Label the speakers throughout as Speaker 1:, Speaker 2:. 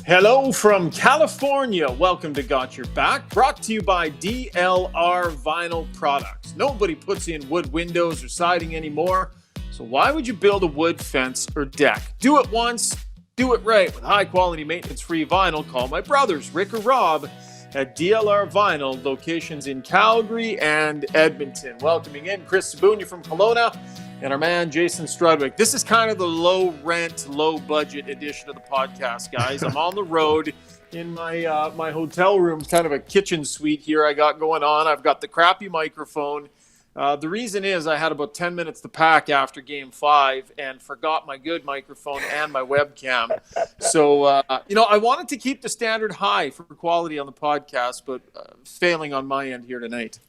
Speaker 1: Hello from California. Welcome to Got Your Back, brought to you by DLR Vinyl Products. Nobody puts in wood windows or siding anymore, so why would you build a wood fence or deck? Do it once, do it right. With high-quality, maintenance-free vinyl, call my brothers, Rick or Rob, at DLR Vinyl, locations in Calgary and Edmonton. Welcoming in Chris Sabunia from Kelowna and our man, Jason Strudwick. This is kind of the low-rent, low-budget edition of the podcast, guys. I'm on the road in my my hotel room, kind of a kitchen suite here I got going on. I've got the crappy microphone. The reason is I had about 10 minutes to pack after Game 5 and forgot my good microphone and my webcam. So, I wanted to keep the standard high for quality on the podcast, but failing on my end here tonight.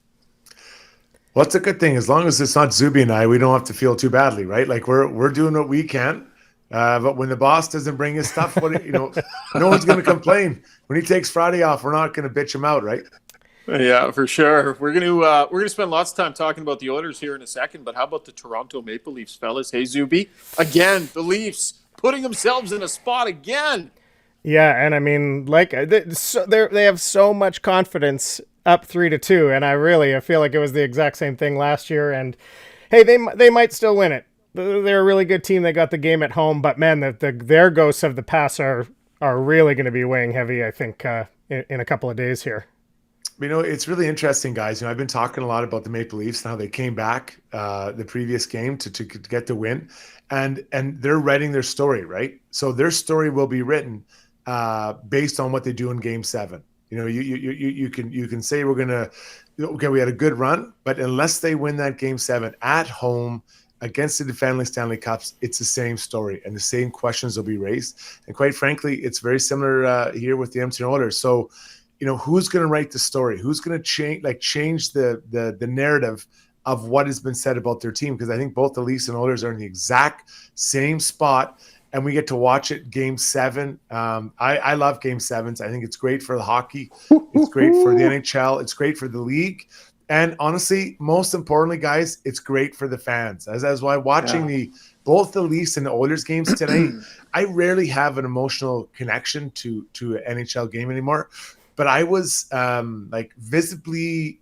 Speaker 2: Well, it's a good thing. As long as it's not Zuby and I, we don't have to feel too badly, right? Like we're doing what we can. But when the boss doesn't bring his stuff, no one's going to complain. When he takes Friday off, we're not going to bitch him out, right?
Speaker 1: Yeah, for sure. We're gonna spend lots of time talking about the Oilers here in a second. But how about the Toronto Maple Leafs, fellas? Hey, Zuby, again, the Leafs putting themselves in a spot again.
Speaker 3: Yeah, and I mean, they have so much confidence up 3-2, and I feel like it was the exact same thing last year. And hey, they might still win it. They're a really good team. They got the game at home, but man, their ghosts of the past are really going to be weighing heavy, I think, in a couple of days here.
Speaker 2: It's really interesting, guys. I've been talking a lot about the Maple Leafs and how they came back the previous game to get the win, and they're writing their story, right? So their story will be written based on what they do in Game 7. You can say we had a good run, but unless they win that Game 7 at home against the defending Stanley Cups, it's the same story and the same questions will be raised. And quite frankly, it's very similar here with the Edmonton Oilers. So, who's going to write the story? Who's going to change the narrative of what has been said about their team? Because I think both the Leafs and Oilers are in the exact same spot, and we get to watch it Game 7. I love Game 7s. I think it's great for the hockey. It's great for the NHL. It's great for the league. And honestly, most importantly, guys, it's great for the fans. As why watching both the Leafs and the Oilers games today, I rarely have an emotional connection to an NHL game anymore. But I was visibly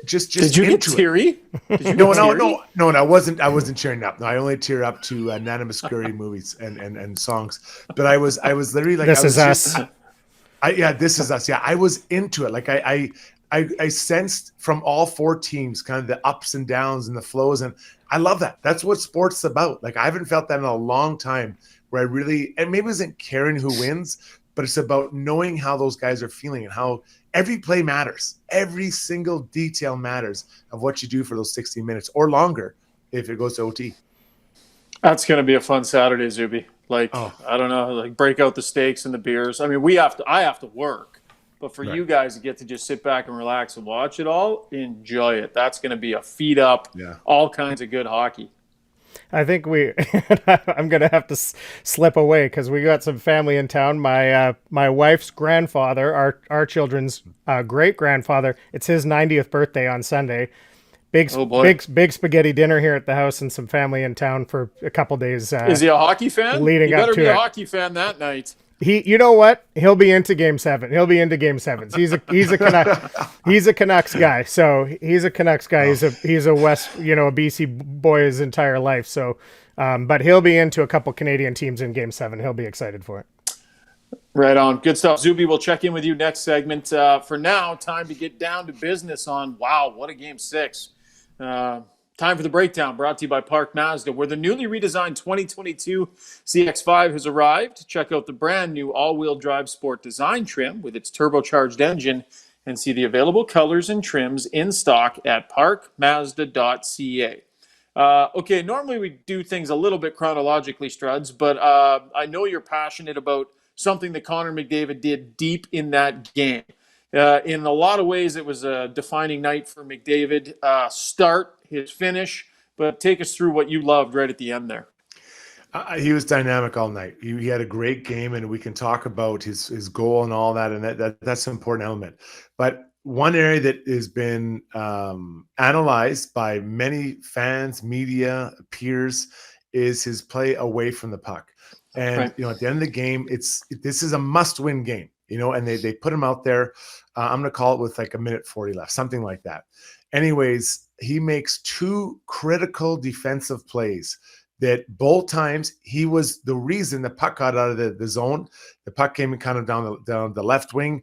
Speaker 2: just
Speaker 1: Did you get teary?
Speaker 2: No, I wasn't cheering up. No, I only tear up to Nana Muscuri movies and songs. But I was literally like,
Speaker 3: This Is Us.
Speaker 2: This Is Us. Yeah, I was into it. Like I sensed from all four teams kind of the ups and downs and the flows, and I love that. That's what sports is about. Like I haven't felt that in a long time, where I really, and maybe it isn't caring who wins, but it's about knowing how those guys are feeling and how every play matters. Every single detail matters of what you do for those 60 minutes or longer if it goes to OT.
Speaker 1: That's going to be a fun Saturday, Zuby. I don't know, break out the steaks and the beers. I mean, I have to work, but for you guys to get to just sit back and relax and watch it all, enjoy it. That's going to be a feed up, all kinds of good hockey.
Speaker 3: I think I'm going to have to slip away because we got some family in town. My wife's grandfather, our children's great-grandfather, it's his 90th birthday on Sunday. Big spaghetti dinner here at the house and some family in town for a couple days.
Speaker 1: Is he a hockey fan?
Speaker 3: Leading up to it.
Speaker 1: You better be a hockey fan that night.
Speaker 3: You know what? He'll be into Game 7. He'll be into Game 7s. He's a Canucks guy. So he's a Canucks guy. He's a West, a BC boy his entire life. So, but he'll be into a couple Canadian teams in Game 7. He'll be excited for it.
Speaker 1: Right on. Good stuff. Zuby, we'll check in with you next segment. For now, time to get down to business on, wow, what a Game 6. Time for the breakdown, brought to you by Park Mazda, where the newly redesigned 2022 CX-5 has arrived. Check out the brand new all-wheel drive sport design trim with its turbocharged engine and see the available colors and trims in stock at parkmazda.ca. Okay, normally we do things a little bit chronologically, Struds, but I know you're passionate about something that Connor McDavid did deep in that game. In a lot of ways, it was a defining night for McDavid. Start, his finish, but take us through what you loved right at the end there.
Speaker 2: He was dynamic all night. He had a great game, and we can talk about his goal and all that, and that's an important element. But one area that has been analyzed by many fans, media, peers, is his play away from the puck. And,
Speaker 1: Right.
Speaker 2: at the end of the game, this is a must-win game, and they put him out there. I'm going to call it with like a minute 40 left, something like that. Anyways, he makes two critical defensive plays that both times he was the reason the puck got out of the zone. The puck came in kind of down the left wing.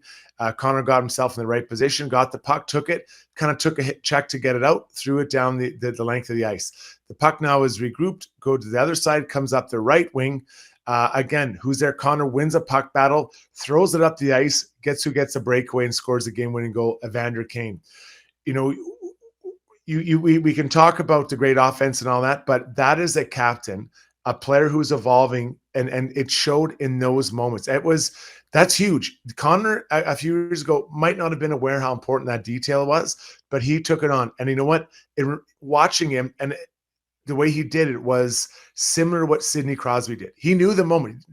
Speaker 2: Connor got himself in the right position, got the puck, took it, kind of took a hit check to get it out, threw it down the length of the ice. The puck now is regrouped, go to the other side, comes up the right wing. Again, who's there? Connor wins a puck battle, throws it up the ice, gets a breakaway and scores the game-winning goal, Evander Kane. We can talk about the great offense and all that, but that is a captain, a player who's evolving, and it showed in those moments. That's huge. Connor a few years ago might not have been aware how important that detail was, but he took it on. And you know what? Watching him and the way he did it was similar to what Sidney Crosby did. He knew the moment.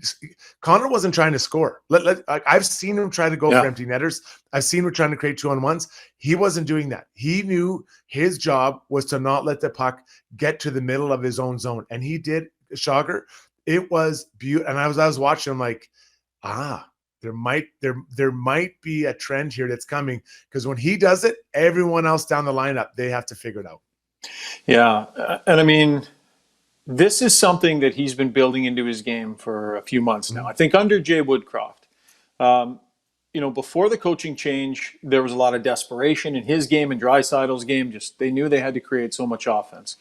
Speaker 2: Connor wasn't trying to score. I've seen him try to go for empty netters. I've seen him trying to create 2-on-1s. He wasn't doing that. He knew his job was to not let the puck get to the middle of his own zone. And he did, Schauger. It was beautiful. And I was watching him like, there might be a trend here that's coming, because when he does it, everyone else down the lineup, they have to figure it out.
Speaker 1: Yeah. And I mean, this is something that he's been building into his game for a few months now. I think under Jay Woodcroft, before the coaching change, there was a lot of desperation in his game and Draisaitl's game. Just they knew they had to create so much offense.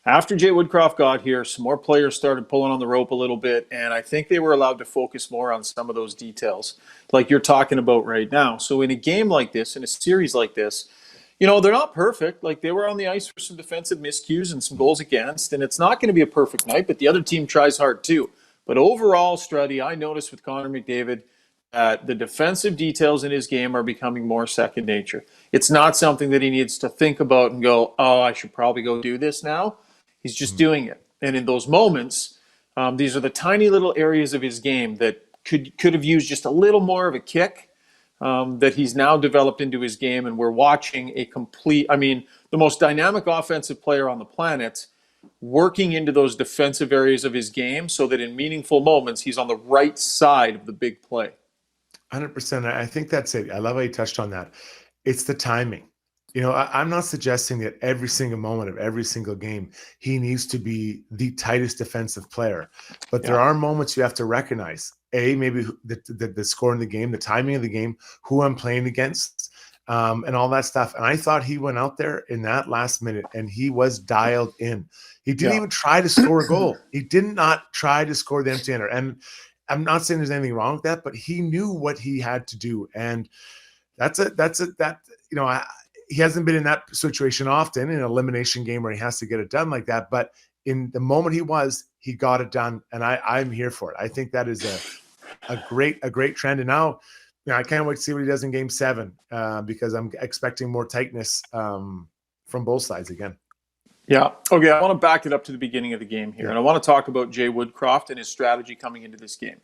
Speaker 1: After Jay Woodcroft got here, some more players started pulling on the rope a little bit, and I think they were allowed to focus more on some of those details, like you're talking about right now. So in a game like this, in a series like this, they're not perfect. Like, they were on the ice for some defensive miscues and some goals against, and it's not going to be a perfect night, but the other team tries hard too. But overall, Struddy, I noticed with Connor McDavid that the defensive details in his game are becoming more second nature. It's not something that he needs to think about and go, I should probably go do this now. He's just doing it. And in those moments, these are the tiny little areas of his game that could have used just a little more of a kick. That he's now developed into his game, and we're watching the most dynamic offensive player on the planet working into those defensive areas of his game so that in meaningful moments, he's on the right side of the big play.
Speaker 2: 100%. I think that's it. I love how you touched on that. It's the timing. I'm not suggesting that every single moment of every single game, he needs to be the tightest defensive player, but there are moments you have to recognize. Maybe the score in the game, the timing of the game, who I'm playing against, and all that stuff. And I thought he went out there in that last minute and he was dialed in. He didn't even try to score a goal. He did not try to score the empty netter. And I'm not saying there's anything wrong with that, but he knew what he had to do. And he hasn't been in that situation often in an elimination game where he has to get it done like that. But in the moment he got it done, and I'm here for it. I think that is a great trend. And now, I can't wait to see what he does in Game 7 because I'm expecting more tightness from both sides again.
Speaker 1: Yeah. Okay. I want to back it up to the beginning of the game here, and I want to talk about Jay Woodcroft and his strategy coming into this game.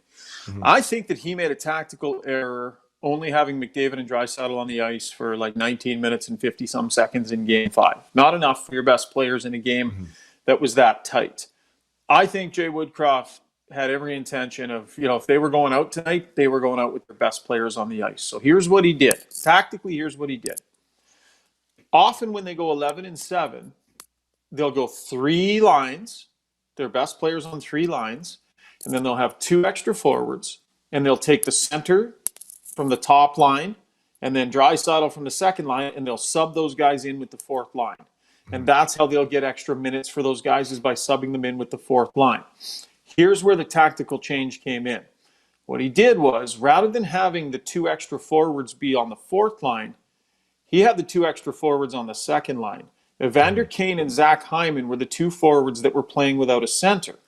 Speaker 1: Mm-hmm. I think that he made a tactical error only having McDavid and Draisaitl on the ice for like 19 minutes and 50-some seconds in Game 5. Not enough for your best players in a game that was that tight. I think Jay Woodcroft had every intention of, if they were going out tonight, they were going out with their best players on the ice. So here's what he did. Tactically, here's what he did. Often when they go 11-7, they'll go 3 lines, their best players on 3 lines, and then they'll have 2 extra forwards, and they'll take the center from the top line, and then Draisaitl from the second line, and they'll sub those guys in with the 4th line. And that's how they'll get extra minutes for those guys, is by subbing them in with the 4th line. Here's where the tactical change came in. What he did was, rather than having the 2 extra forwards be on the 4th line, he had the 2 extra forwards on the 2nd line. Evander Kane and Zach Hyman were the 2 forwards that were playing without a center.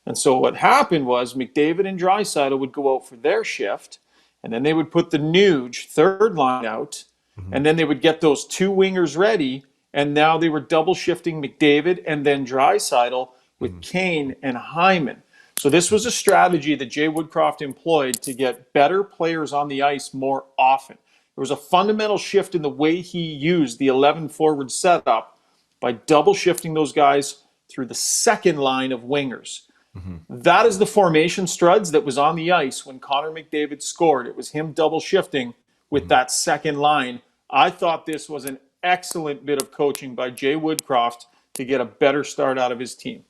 Speaker 1: And so what happened was McDavid and Draisaitl would go out for their shift, and then they would put the Nuge 3rd line out, and then they would get those 2 wingers ready, and now they were double shifting McDavid and then Draisaitl with Kane and Hyman. So this was a strategy that Jay Woodcroft employed to get better players on the ice more often. There was a fundamental shift in the way he used the 11 forward setup by double shifting those guys through the 2nd line of wingers. That is the formation, Struds, that was on the ice when Connor McDavid scored. It was him double shifting with that second line. I thought this was an excellent bit of coaching by Jay Woodcroft to get a better start out of his team.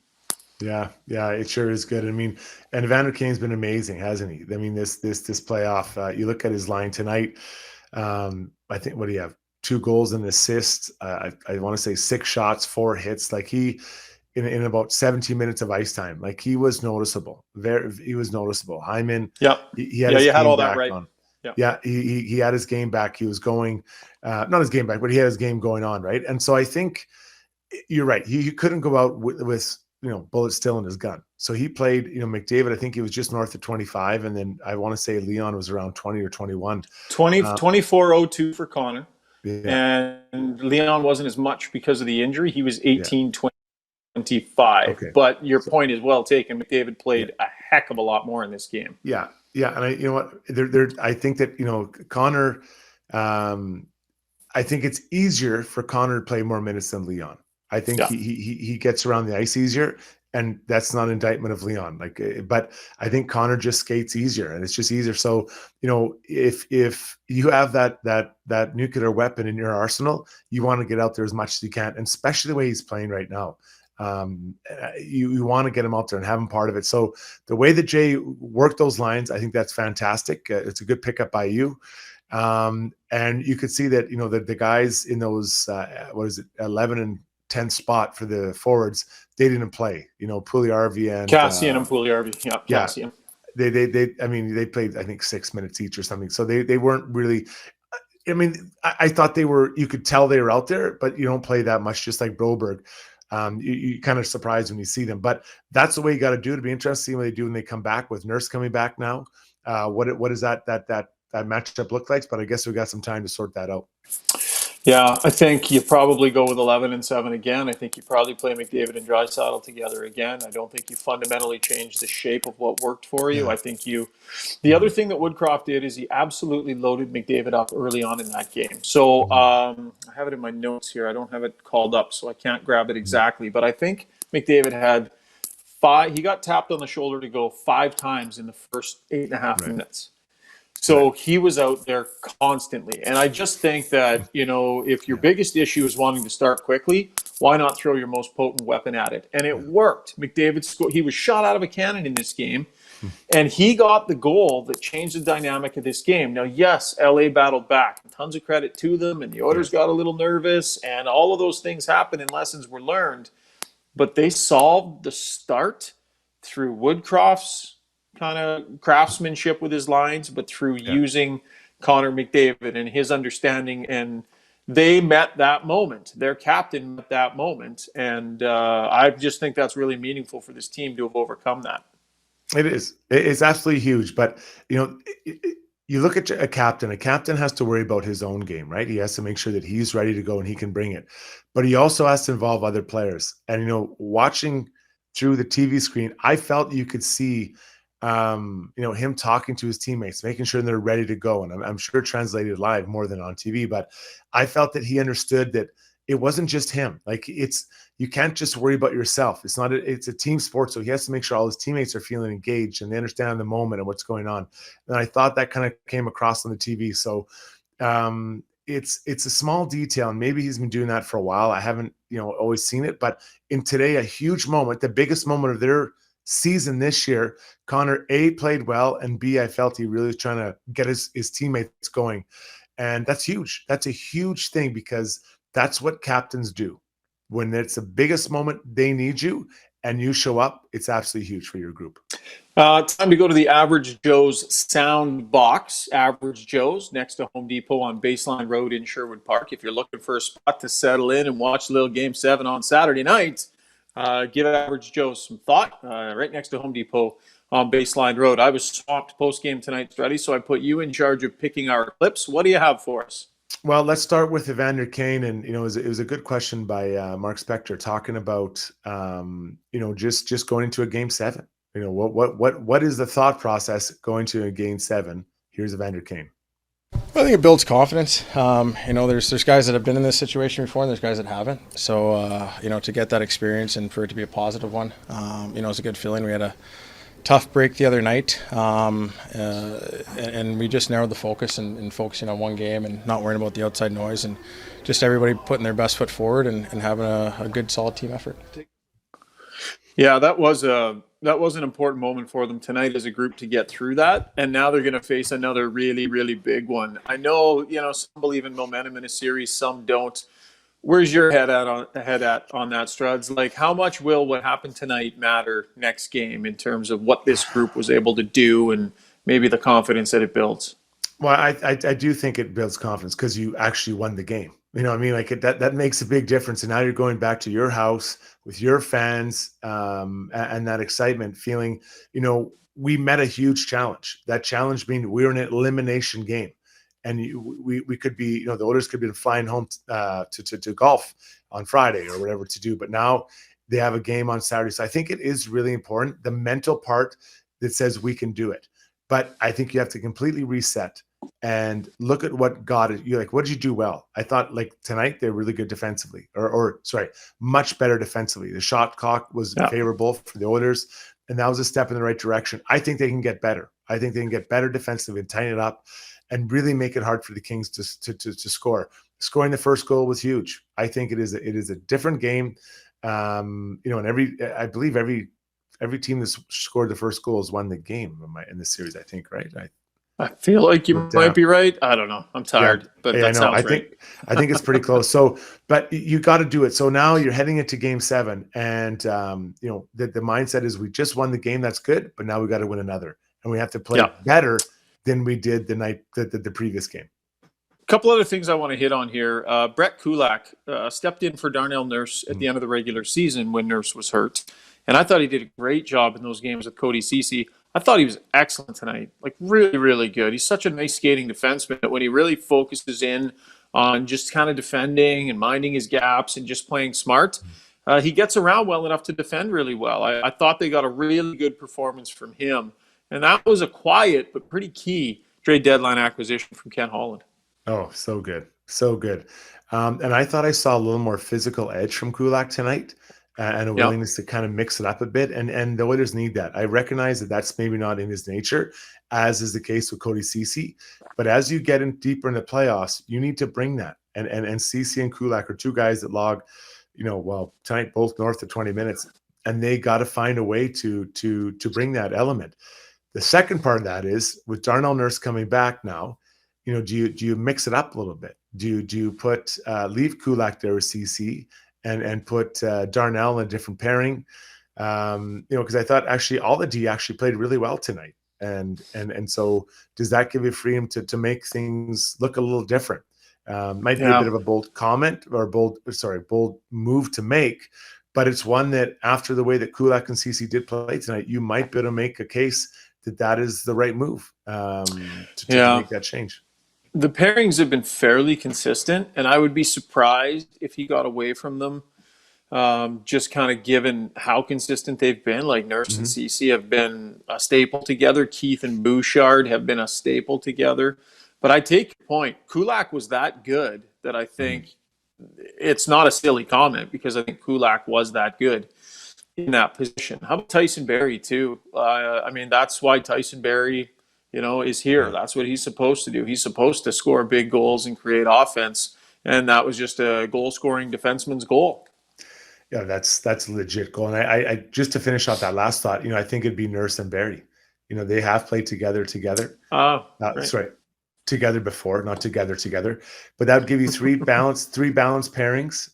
Speaker 2: Yeah, it sure is good. I mean, and Evander Kane's been amazing, hasn't he? I mean, this playoff, you look at his line tonight. I think, what do you have? 2 goals and assists. I want to say 6 shots, 4 hits. Like he, in about 17 minutes of ice time, like he was noticeable. He was noticeable. Hyman, he had
Speaker 1: you had all that right.
Speaker 2: On. Yeah, he had his game back. He was going, not his game back, but he had his game going on, right? And so I think you're right. He couldn't go out with bullets still in his gun. So he played, McDavid, I think he was just north of 25. And then I want to say Leon was around 20 or 21.
Speaker 1: 24-02 for Connor.
Speaker 2: Yeah.
Speaker 1: And Leon wasn't as much because of the injury. He was 18-25.
Speaker 2: Okay.
Speaker 1: But your point is well taken. McDavid played a heck of a lot more in this game.
Speaker 2: Yeah. And you know what? I think that, Connor, I think it's easier for Connor to play more minutes than Leon. I think he gets around the ice easier, and that's not an indictment of Leon. But I think Connor just skates easier, and it's just easier. So, if you have that nuclear weapon in your arsenal, you want to get out there as much as you can, and especially the way he's playing right now. You want to get him out there and have him part of it. So the way that Jay worked those lines, I think that's fantastic. It's a good pickup by you. And you could see that, the guys in those, 11 and 10 spot for the forwards, they didn't play, Puljujärvi and
Speaker 1: Cassian and Puljujärvi.
Speaker 2: Yeah.
Speaker 1: Cassian.
Speaker 2: They played, I think 6 minutes each or something. So they weren't really, I thought you could tell they were out there, but you don't play that much, just like Broberg. You kind of surprised when you see them, but that's the way you got to do it. It'll be interesting to see what they do when they come back, with Nurse coming back now. What does that matchup look like? But I guess we got some time to sort that out.
Speaker 1: Yeah, I think you probably go with 11 and 7 again. I think you probably play McDavid and Draisaitl together again. I don't think you fundamentally change the shape of what worked for you.
Speaker 2: Yeah.
Speaker 1: I think the other thing that Woodcroft did is he absolutely loaded McDavid up early on in that game. So I have it in my notes here. I don't have it called up, so I can't grab it exactly. But I think McDavid had 5. He got tapped on the shoulder to go 5 times in the first 8.5 minutes. So he was out there constantly. And I just think that, if your biggest issue is wanting to start quickly, why not throw your most potent weapon at it? And it worked. McDavid scored. He was shot out of a cannon in this game. And he got the goal that changed the dynamic of this game. Now, yes, LA battled back. Tons of credit to them. And the Oilers got a little nervous. And all of those things happened and lessons were learned. But they solved the start through Woodcroft's kind of craftsmanship with his lines, but through using Connor McDavid and his understanding. And they met that moment. Their captain met that moment. And I just think that's really meaningful for this team to have overcome that.
Speaker 2: It is. It's absolutely huge. But, you look at a captain. A captain has to worry about his own game, right? He has to make sure that he's ready to go and he can bring it. But he also has to involve other players. And, watching through the TV screen, I felt you could see him talking to his teammates, making sure they're ready to go. And I'm sure translated live more than on TV, but I felt that he understood that it wasn't just him. Like you can't just worry about yourself. It's a team sport. So he has to make sure all his teammates are feeling engaged and they understand the moment and what's going on. And I thought that kind of came across on the TV. So it's a small detail, and maybe he's been doing that for a while. I haven't, always seen it, but in today, a huge moment, the biggest moment of their season this year, Connor A, played well, and B, I felt he really was trying to get his teammates going. And that's huge. That's a huge thing, because that's what captains do. When it's the biggest moment, they need you, and you show up, it's absolutely huge for your group.
Speaker 1: Time to go to the Average Joe's sound box. Average Joe's next to Home Depot on Baseline Road in Sherwood Park. If you're looking for a spot to settle in and watch a little Game 7 on Saturday night, give Average Joe's some thought. Right next to Home Depot on Baseline Road. I was swamped post-game tonight, Struddy, so I put you in charge of picking our clips. What do you have for us?
Speaker 2: Well, let's start with Evander Kane, and it was a good question by Mark Spector talking about just going into a Game 7. What is the thought process going to a Game 7? Here's Evander Kane.
Speaker 4: I think it builds confidence. There's guys that have been in this situation before, and there's guys that haven't. So, to get that experience and for it to be a positive one, it's a good feeling. We had a tough break the other night, and we just narrowed the focus and focusing on one game and not worrying about the outside noise, and just everybody putting their best foot forward and having a good, solid team effort.
Speaker 1: Yeah, that was an important moment for them tonight as a group to get through that, and now they're going to face another really, really big one. I know, some believe in momentum in a series, some don't. Where's your head at on that, Struds? Like, how much will what happened tonight matter next game in terms of what this group was able to do and maybe the confidence that it builds?
Speaker 2: Well, I do think it builds confidence because you actually won the game. You know what I mean? Like that makes a big difference. And now you're going back to your house with your fans, and that excitement feeling, we met a huge challenge. That challenge being we're in an elimination game. And we could be, the Oilers could be flying home to golf on Friday or whatever to do. But now they have a game on Saturday. So I think it is really important, the mental part that says we can do it. But I think you have to completely reset and look at what got it. You're like, what did you do well? I thought like tonight they're really good defensively, or much better defensively. The shot clock was favorable for the Oilers, and that was a step in the right direction. I think they can get better. I think they can get better defensively and tighten it up and really make it hard for the Kings to score. Scoring the first goal was huge. I think it is a different game. And I believe every team that scored the first goal has won the game in this series, I think, right?
Speaker 1: I feel like you might be right. I don't know. I'm tired, but that sounds right.
Speaker 2: I think it's pretty close. So, but you got to do it. So now you're heading into Game 7, and the mindset is we just won the game. That's good, but now we got to win another, and we have to play better than we did the previous game.
Speaker 1: A couple other things I want to hit on here. Brett Kulak stepped in for Darnell Nurse at the end of the regular season when Nurse was hurt. And I thought he did a great job in those games with Cody Ceci. I thought he was excellent tonight, like really, really good. He's such a nice skating defenseman that when he really focuses in on just kind of defending and minding his gaps and just playing smart, he gets around well enough to defend really well. I thought they got a really good performance from him. And that was a quiet but pretty key trade deadline acquisition from Ken Holland.
Speaker 2: Oh, so good. So good. And I thought I saw a little more physical edge from Kulak tonight. And a willingness to kind of mix it up a bit. And the Oilers need that. I recognize that that's maybe not in his nature, as is the case with Cody Ceci. But as you get in deeper in the playoffs, you need to bring that. And Ceci and Kulak are two guys that log, tonight both north of 20 minutes. And they got to find a way to bring that element. The second part of that is with Darnell Nurse coming back now, do you mix it up a little bit? Do you put leave Kulak there with Ceci? And put Darnell in a different pairing, because I thought actually all the D actually played really well tonight, and so does that give you freedom to make things look a little different? Might be a bit of a bold comment or bold move to make, but it's one that after the way that Kulak and Ceci did play tonight, you might be able to make a case that is the right move to make that change.
Speaker 1: The pairings have been fairly consistent, and I would be surprised if he got away from them, just kind of given how consistent they've been. Like Nurse and Ceci have been a staple together. Keith and Bouchard have been a staple together. But I take your point. Kulak was that good that I think it's not a silly comment because I think Kulak was that good in that position. How about Tyson Barrie, too? That's why Tyson Barrie is here. That's what he's supposed to do. He's supposed to score big goals and create offense. And that was just a goal-scoring defenseman's goal.
Speaker 2: Yeah, that's a legit goal. And I just to finish off that last thought, I think it'd be Nurse and Barrie. They have played together. That's right. Together before, not together. But that would give you three balanced pairings.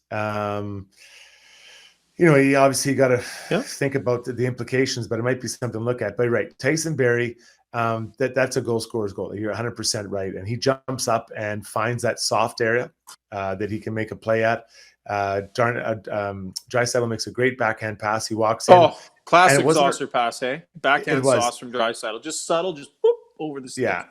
Speaker 2: You obviously got to think about the implications, but it might be something to look at. But right, Tyson Barrie, that's a goal scorer's goal. You're 100% right. And he jumps up and finds that soft area that he can make a play at. Draisaitl makes a great backhand pass. He walks in.
Speaker 1: Oh, classic saucer pass, hey? Backhand sauce from Draisaitl. Just subtle, just whoop, over the stick.
Speaker 2: Yeah.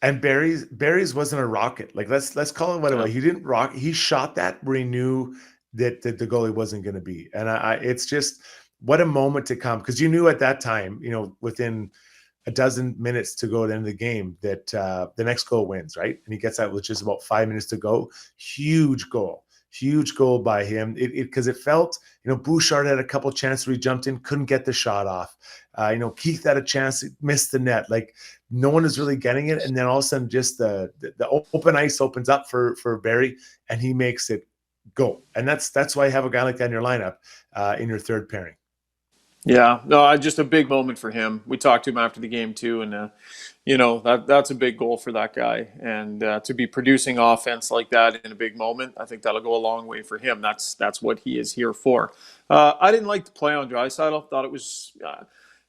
Speaker 2: And Barry's wasn't a rocket. Like let's call it what it was. He didn't rock. He shot that where he knew that the goalie wasn't going to be. And it's just what a moment to come, because you knew at that time, within a dozen minutes to go at the end of the game that the next goal wins, right? And he gets that with just about 5 minutes to go. Huge goal by him. Because it felt, Bouchard had a couple chances where he jumped in, couldn't get the shot off. Keith had a chance, missed the net. Like, no one is really getting it. And then all of a sudden, just the open ice opens up for Barrie, and he makes it go. And that's why you have a guy like that in your lineup, in your third pairing.
Speaker 1: Yeah, no, just a big moment for him. We talked to him after the game too, and that's a big goal for that guy. And to be producing offense like that in a big moment, I think that'll go a long way for him. That's what he is here for. I didn't like the play on Draisaitl. Thought it was.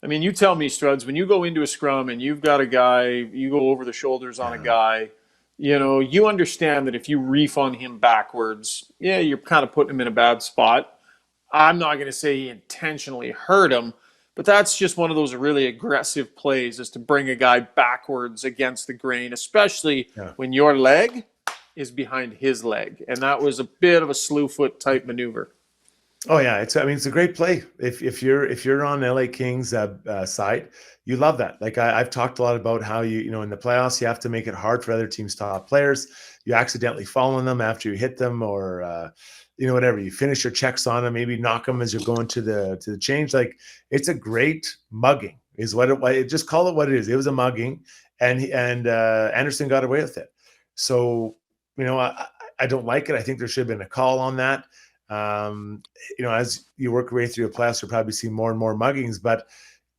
Speaker 1: You tell me, Struds, when you go into a scrum and you've got a guy, you go over the shoulders on a guy. You understand that if you reef on him backwards, you're kind of putting him in a bad spot. I'm not going to say he intentionally hurt him, but that's just one of those really aggressive plays, is to bring a guy backwards against the grain, especially when your leg is behind his leg. And that was a bit of a slew foot type maneuver.
Speaker 2: Oh yeah, it's a great play. If you're on LA Kings side, you love that. Like I've talked a lot about how in the playoffs you have to make it hard for other teams' top players. You accidentally fall on them after you hit them, or whatever. You finish your checks on them, maybe knock them as you're going to the change. Like, it's a great mugging, is what it. Just call it what it is. It was a mugging, and Anderson got away with it. So I don't like it. I think there should have been a call on that. As you work your way through the playoffs, you'll probably see more and more muggings, but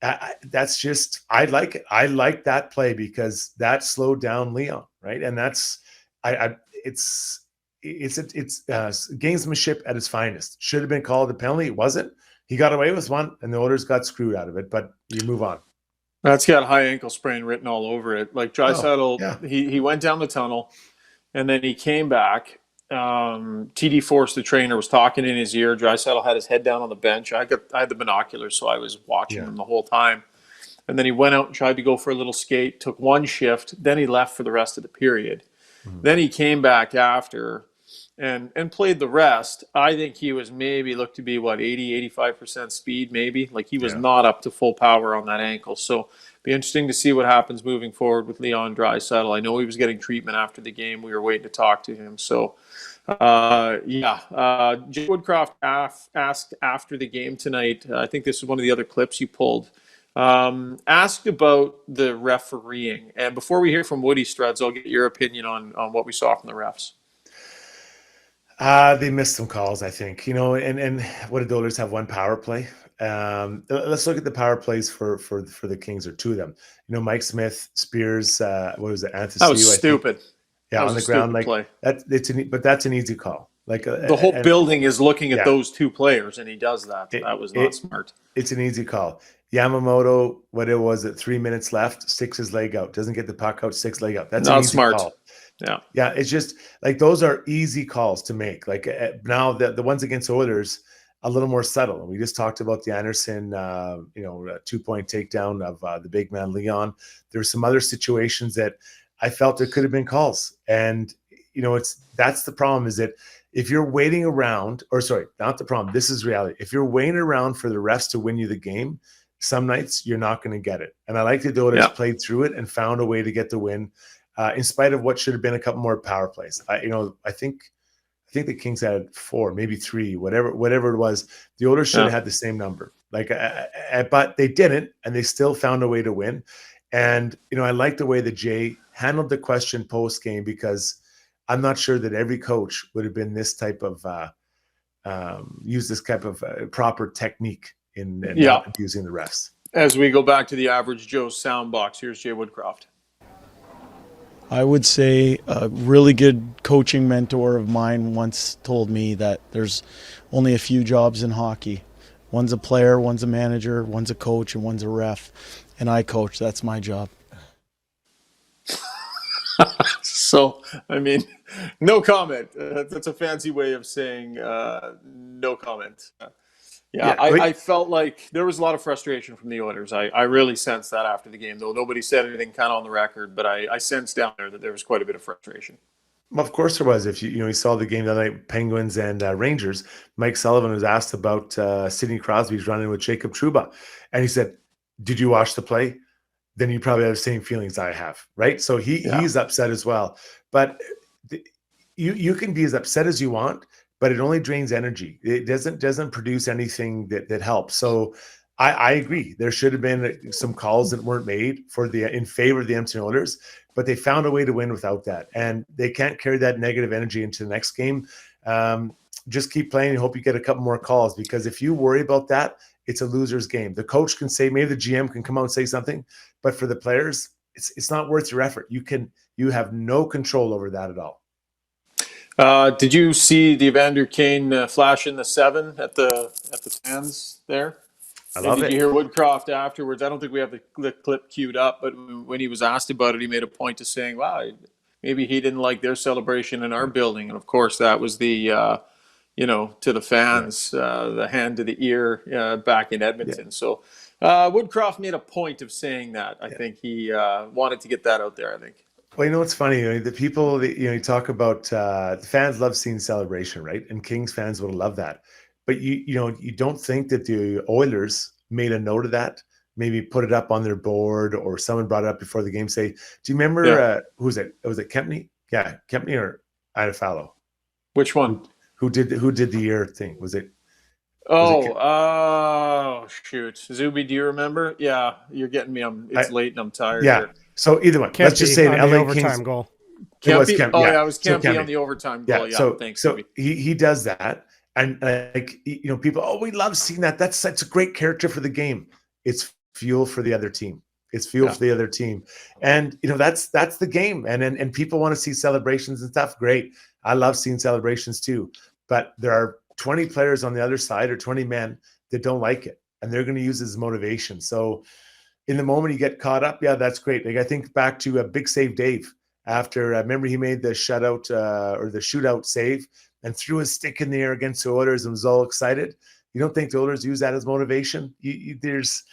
Speaker 2: that's just, I like it. I like that play because that slowed down Leon, right? And that's, it's gamesmanship at its finest. Should have been called a penalty. It wasn't. He got away with one, and the Oilers got screwed out of it, but you move on.
Speaker 1: That's got high ankle sprain written all over it. Like Draisaitl, he went down the tunnel, and then he came back. TD Force, the trainer, was talking in his ear. Draisaitl had his head down on the bench. I had the binoculars, so I was watching him the whole time. And then he went out and tried to go for a little skate, took one shift, then he left for the rest of the period. Mm-hmm. Then he came back after and played the rest. I think he was maybe looked to be 85% speed, maybe. Like, he was not up to full power on that ankle. So be interesting to see what happens moving forward with Leon Draisaitl. I know he was getting treatment after the game. We were waiting to talk to him. So Jay Woodcroft asked after the game tonight, I think this is one of the other clips you pulled, asked about the refereeing. And before we hear from Woody, Struds, I'll get your opinion on what we saw from the refs.
Speaker 2: They missed some calls, I think. And what did the Oilers have? One power play. Let's look at the power plays for the Kings, or two of them. Mike Smith, Spears, what was it? Anthony.
Speaker 1: That was stupid.
Speaker 2: Yeah, on the ground, like
Speaker 1: play.
Speaker 2: But that's an easy call. Like,
Speaker 1: the whole building is looking at those two players, and he does that. That was not smart.
Speaker 2: It's an easy call. Yamamoto, what it was at 3 minutes left, sticks his leg out, doesn't get the puck out, sticks leg out. That's not an easy smart call. Yeah. It's just like, those are easy calls to make. Like, now the ones against Oilers, a little more subtle. And we just talked about the Anderson, 2-point takedown of the big man Leon. There's some other situations that I felt there could have been calls, and that's the problem. Is that if you're waiting around, or sorry, not the problem. This is reality. If you're waiting around for the refs to win you the game, some nights you're not going to get it. And I like that the Oilers played through it and found a way to get the win, in spite of what should have been a couple more power plays. I think the Kings had 4, maybe 3, whatever it was. The Oilers should have had the same number. But they didn't, and they still found a way to win. And I like the way that Jay handled the question post game, because I'm not sure that every coach would have been this type of use this type of proper technique in not abusing the refs.
Speaker 1: As we go back to the average Joe's sound box, here's Jay Woodcroft.
Speaker 5: I would say a really good coaching mentor of mine once told me that there's only a few jobs in hockey. One's a player, one's a manager, one's a coach, and one's a ref. And I coach. That's my job.
Speaker 1: So, no comment. That's a fancy way of saying no comment. I felt like there was a lot of frustration from the Oilers. I really sensed that after the game, though nobody said anything kind of on the record, but I sensed down there that there was quite a bit of frustration.
Speaker 2: Well, of course there was. If you saw the game the other night, Penguins and Rangers, Mike Sullivan was asked about Sidney Crosby's running with Jacob Trouba, and he said, "Did you watch the play?" then you probably have the same feelings I have, right? So he's upset as well. But you can be as upset as you want, but it only drains energy. It doesn't produce anything that helps. So I agree. There should have been some calls that weren't made in favor of the Edmonton Oilers, but they found a way to win without that, and they can't carry that negative energy into the next game. Just keep playing and hope you get a couple more calls, because if you worry about that, it's a loser's game. The coach can say, maybe the GM can come out and say something, but for the players, it's not worth your effort. You have no control over that at all.
Speaker 1: Did you see the Evander Kane flash in the 7 at the fans there?
Speaker 2: I love it.
Speaker 1: Did you hear Woodcroft afterwards? I don't think we have the clip queued up, but when he was asked about it, he made a point of saying, wow, maybe he didn't like their celebration in our building. And of course, that was the, to the fans, the hand to the ear back in Edmonton. Yeah. So Woodcroft made a point of saying that. I think he wanted to get that out there, I think.
Speaker 2: Well, it's funny. The people that, you talk about, the fans love seeing celebration, right? And Kings fans would love that. But you don't think that the Oilers made a note of that? Maybe put it up on their board, or someone brought it up before the game. Say, do you remember who was it? Was it Kempney? Yeah, Kempney or Iafallo?
Speaker 1: Which one?
Speaker 2: Who did the year thing? Was it?
Speaker 1: Shoot, Zuby, do you remember? Yeah, you're getting me. It's late and I'm tired.
Speaker 2: Yeah.
Speaker 1: Here.
Speaker 2: So either one. Let's just say an LA
Speaker 3: overtime
Speaker 2: Kings
Speaker 3: goal.
Speaker 1: It was Kempney. It was Kempney on the overtime goal. Yeah. Thanks.
Speaker 2: So he does that. And people, we love seeing that. That's such a great character for the game. It's fuel for the other team. It's fuel for the other team. And that's the game. And people want to see celebrations and stuff. Great. I love seeing celebrations too. But there are 20 players on the other side, or 20 men, that don't like it. And they're going to use it as motivation. So in the moment you get caught up, that's great. Like, I think back to a Big Save Dave after, remember he made the shutout or the shootout save and threw his stick in the air against the Oilers and was all excited. You don't think the Oilers use that as motivation? There's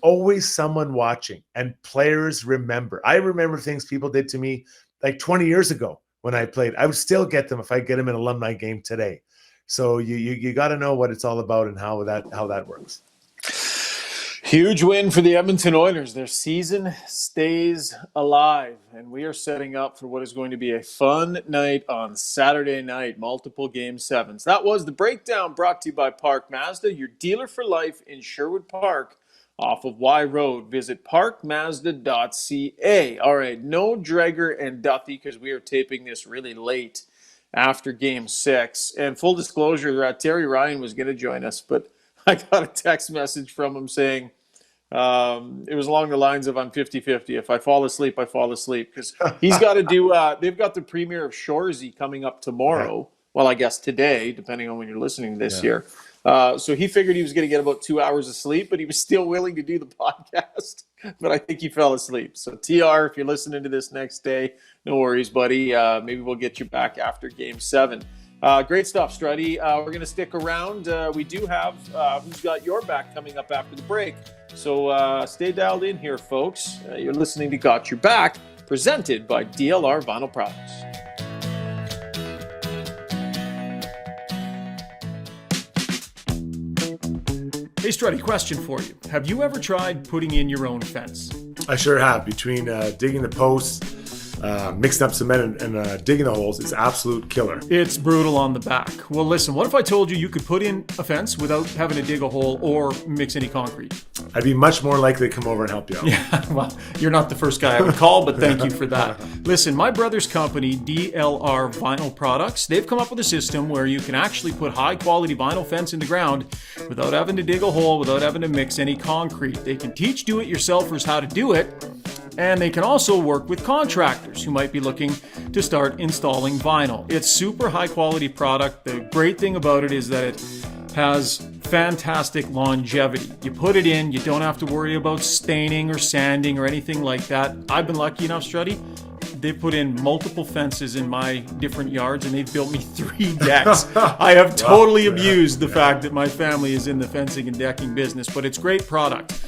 Speaker 2: always someone watching, and players remember. I remember things people did to me like 20 years ago when I played. I would still get them if I get them in an alumni game today. So you got to know what it's all about and how that works.
Speaker 1: Huge win for the Edmonton Oilers. Their season stays alive, and we are setting up for what is going to be a fun night on Saturday night, multiple Game 7s. That was the breakdown, brought to you by Park Mazda, your dealer for life in Sherwood Park off of Y Road. Visit parkmazda.ca. All right, no Dreger and Duffy, because we are taping this really late after Game 6. And full disclosure, Terry Ryan was going to join us, but I got a text message from him saying it was along the lines of, I'm 50-50. If I fall asleep, I fall asleep. Because he's got to do, they've got the premiere of Shoresy coming up tomorrow. Well, I guess today, depending on when you're listening to this year. So he figured he was going to get about 2 hours of sleep, but he was still willing to do the podcast. But I think he fell asleep. So TR, if you're listening to this next day, no worries, buddy. Maybe we'll get you back after Game 7. Great stuff, Struddy. We're going to stick around. We do have Who's Got Your Back coming up after the break. So stay dialed in here, folks. You're listening to Got Your Back, presented by DLR Vinyl Products. Hey, Struddy, question for you. Have you ever tried putting in your own fence?
Speaker 2: I sure have. Between digging the posts, mixing up cement and digging the holes, is absolute killer.
Speaker 1: It's brutal on the back. Well, listen, what if I told you could put in a fence without having to dig a hole or mix any concrete?
Speaker 2: I'd be much more likely to come over and help you out.
Speaker 1: Yeah, well, you're not the first guy I would call, but thank you for that. Listen, my brother's company, DLR Vinyl Products, they've come up with a system where you can actually put high-quality vinyl fence in the ground without having to dig a hole, without having to mix any concrete. They can teach do-it-yourselfers how to do it, and they can also work with contractors who might be looking to start installing vinyl. It's super high-quality product. The great thing about it is that it has fantastic longevity. You put it in, you don't have to worry about staining or sanding or anything like that. I've been lucky enough, Struddy. They've put in multiple fences in my different yards, and they've built me 3 decks. I have totally abused the fact that my family is in the fencing and decking business, but it's great product.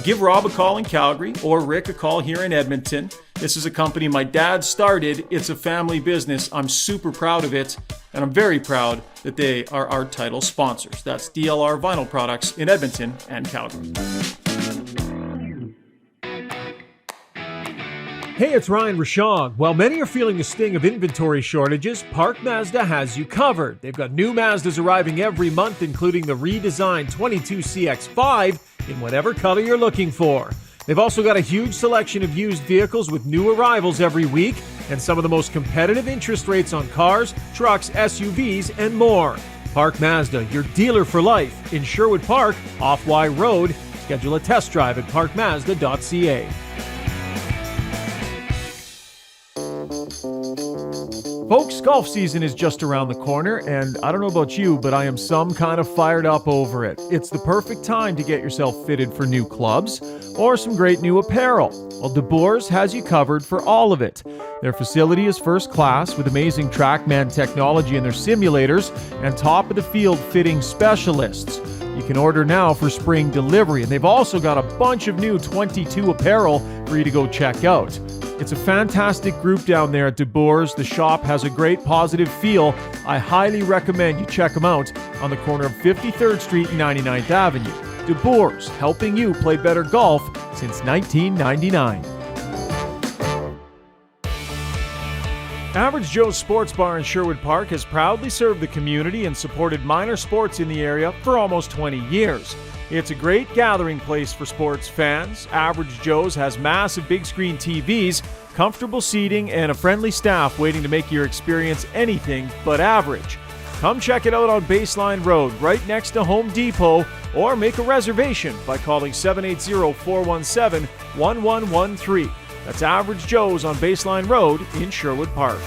Speaker 1: Give Rob a call in Calgary or Rick a call here in Edmonton. This is a company my dad started. It's a family business. I'm super proud of it, and I'm very proud that they are our title sponsors. That's DLR Vinyl Products in Edmonton and Calgary. Hey, it's Ryan Rishaug. While many are feeling the sting of inventory shortages, Park Mazda has you covered. They've got new Mazdas arriving every month, including the redesigned 22CX-5 in whatever color you're looking for. They've also got a huge selection of used vehicles with new arrivals every week and some of the most competitive interest rates on cars, trucks, SUVs, and more. Park Mazda, your dealer for life in Sherwood Park, off Y Road. Schedule a test drive at parkmazda.ca. Folks, golf season is just around the corner, and I don't know about you, but I am some kind of fired up over it. It's the perfect time to get yourself fitted for new clubs or some great new apparel. Well, DeBoers has you covered for all of it. Their facility is first class with amazing TrackMan technology in their simulators and top-of-the-field fitting specialists. You can order now for spring delivery, and they've also got a bunch of new 22 apparel for you to go check out. It's a fantastic group down there at DeBoers. The shop has a great positive feel. I highly recommend you check them out on the corner of 53rd Street and 99th Avenue. DeBoers, helping you play better golf since 1999. Average Joe's Sports Bar in Sherwood Park has proudly served the community and supported minor sports in the area for almost 20 years. It's a great gathering place for sports fans. Average Joe's has massive big screen TVs, comfortable seating, and a friendly staff waiting to make your experience anything but average. Come check it out on Baseline Road, right next to Home Depot, or make a reservation by calling 780-417-1113. That's Average Joe's on Baseline Road in Sherwood Park.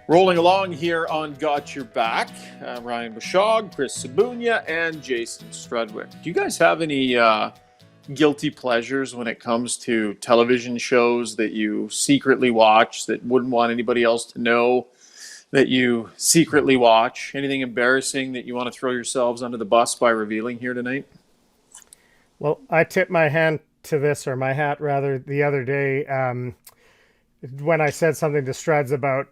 Speaker 1: Rolling along here on Got Your Back, Ryan Rishaug, Chris Sabunia, and Jason Strudwick. Do you guys have any guilty pleasures when it comes to television shows that you secretly watch that wouldn't want anybody else to know that you secretly watch? Anything embarrassing that you want to throw yourselves under the bus by revealing here tonight?
Speaker 3: Well, I tipped my hand to this, or my hat rather, the other day when I said something to Struds about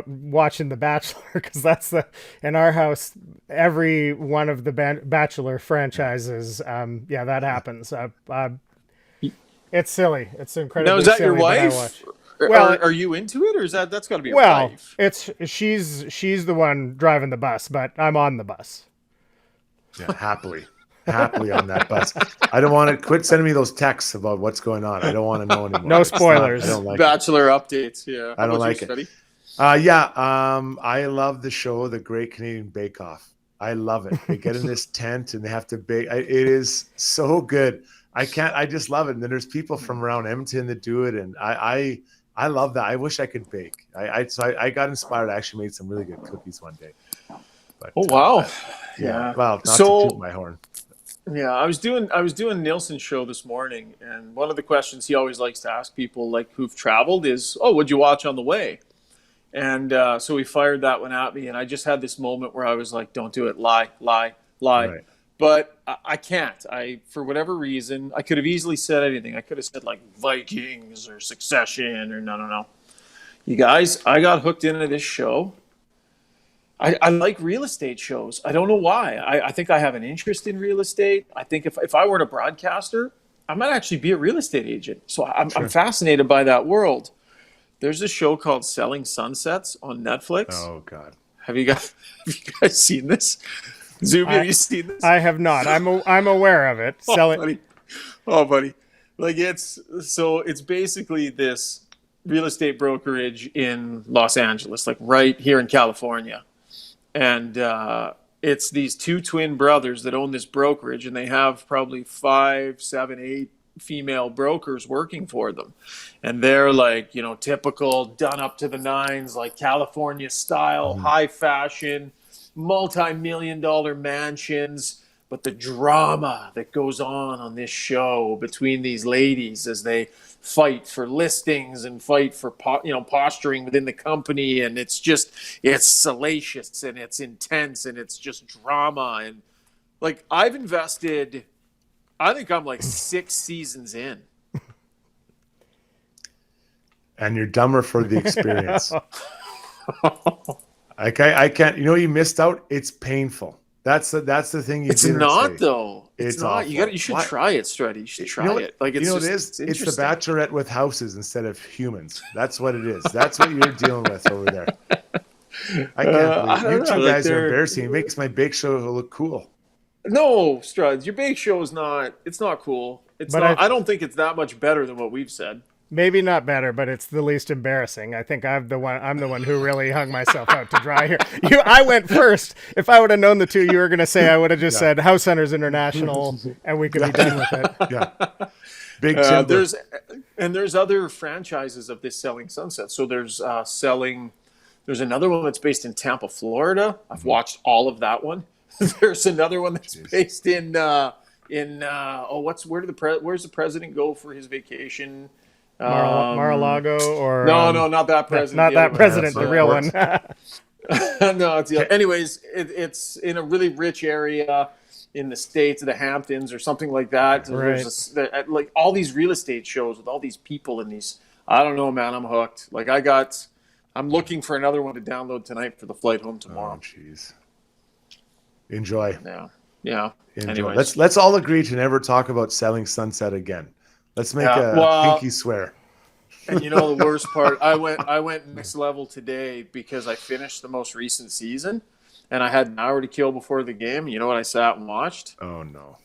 Speaker 3: watching The Bachelor, because that's in our house, every one of the Bachelor franchises, that happens. It's silly. It's incredibly silly.
Speaker 1: Now, is that your wife?
Speaker 3: Well,
Speaker 1: are you into it, or is that's got to be your wife?
Speaker 3: She's the one driving the bus, but I'm on the bus.
Speaker 2: Yeah, happily on that bus. I don't want to quit sending me those texts about what's going on. I don't want to know anymore.
Speaker 3: No spoilers.
Speaker 2: I don't like
Speaker 1: Bachelor updates. Yeah,
Speaker 2: I don't like it. I love the show, The Great Canadian Bake Off. I love it. They get in this tent and they have to bake. It is so good. I just love it. And then there's people from around Edmonton that do it, and I love that. I wish I could bake. So I got inspired. I actually made some really good cookies one day. But,
Speaker 1: oh wow!
Speaker 2: Yeah. Well, not to toot my horn.
Speaker 1: Yeah, I was doing Nielsen's show this morning, and one of the questions he always likes to ask people, like who've traveled, is, "Oh, what'd you watch on the way?" And so he fired that one at me, and I just had this moment where I was like, "Don't do it, lie." Right. But I can't. For whatever reason, I could have easily said anything. I could have said like Vikings or Succession or no. You guys, I got hooked into this show. I like real estate shows. I don't know why. I think I have an interest in real estate. I think if I weren't a broadcaster, I might actually be a real estate agent. So I'm fascinated by that world. There's a show called Selling Sunsets on Netflix.
Speaker 2: Oh, God.
Speaker 1: Have you guys seen this? Zuby, have you seen this?
Speaker 3: I have not. I'm aware of it.
Speaker 1: Buddy. Like it's basically this real estate brokerage in Los Angeles, like right here in California. And it's these two twin brothers that own this brokerage, and they have probably 5, 7, 8 female brokers working for them. And they're like, typical done up to the nines, like California style, high fashion, multi-million-dollar mansions. But the drama that goes on this show between these ladies as they fight for listings and fight for posturing within the company, and it's salacious and it's intense and it's just drama. And like I've invested, I think I'm like 6 seasons in.
Speaker 2: And you're dumber for the experience. I can't. You missed out. It's painful. That's the thing you
Speaker 1: It's
Speaker 2: didn't
Speaker 1: not
Speaker 2: say.
Speaker 1: though. It's not.
Speaker 2: awful.
Speaker 1: You should
Speaker 2: What?
Speaker 1: try it, Struddy. You should try it. Like it's
Speaker 2: you know what
Speaker 1: just,
Speaker 2: it is? It's the
Speaker 1: interesting.
Speaker 2: Bachelorette with houses instead of humans. That's what it is. That's what you're dealing with over there. I can't believe you
Speaker 1: don't
Speaker 2: two
Speaker 1: know, like
Speaker 2: guys are
Speaker 1: they're-
Speaker 2: embarrassing. It makes my bake show look cool.
Speaker 1: No, Struds, your bake show is not. It's not cool. It's
Speaker 3: But
Speaker 1: not. I don't think it's that much better than what we've said.
Speaker 3: Maybe not better, but it's the least embarrassing. I think I'm the one who really hung myself out to dry here. I went first. If I would have known the two you were going to say, I would have just said House Hunters International, and we could be done with it.
Speaker 2: Yeah. Big timber.
Speaker 1: There's other franchises of this Selling Sunset. So there's There's another one that's based in Tampa, Florida. I've watched all of that one. There's another one that's based where's the president go for his vacation?
Speaker 3: Mar-a-Lago or
Speaker 1: no, not that president.
Speaker 3: not
Speaker 1: the
Speaker 3: that
Speaker 1: other
Speaker 3: president,
Speaker 1: one.
Speaker 3: the real one.
Speaker 1: No, it's the other. Anyways, it's in a really rich area in the States, the Hamptons or something like that.
Speaker 3: Right.
Speaker 1: There's like all these real estate shows with all these people in these. I don't know, man. I'm hooked. Like I'm looking for another one to download tonight for the flight home tomorrow.
Speaker 2: Oh, jeez. Enjoy.
Speaker 1: Yeah.
Speaker 2: Enjoy.
Speaker 1: Anyways.
Speaker 2: Let's all agree to never talk about Selling Sunset again. Let's make a pinky swear.
Speaker 1: And you know the worst part, I went next level today because I finished the most recent season, and I had an hour to kill before the game. You know what I sat and watched?
Speaker 2: Oh no.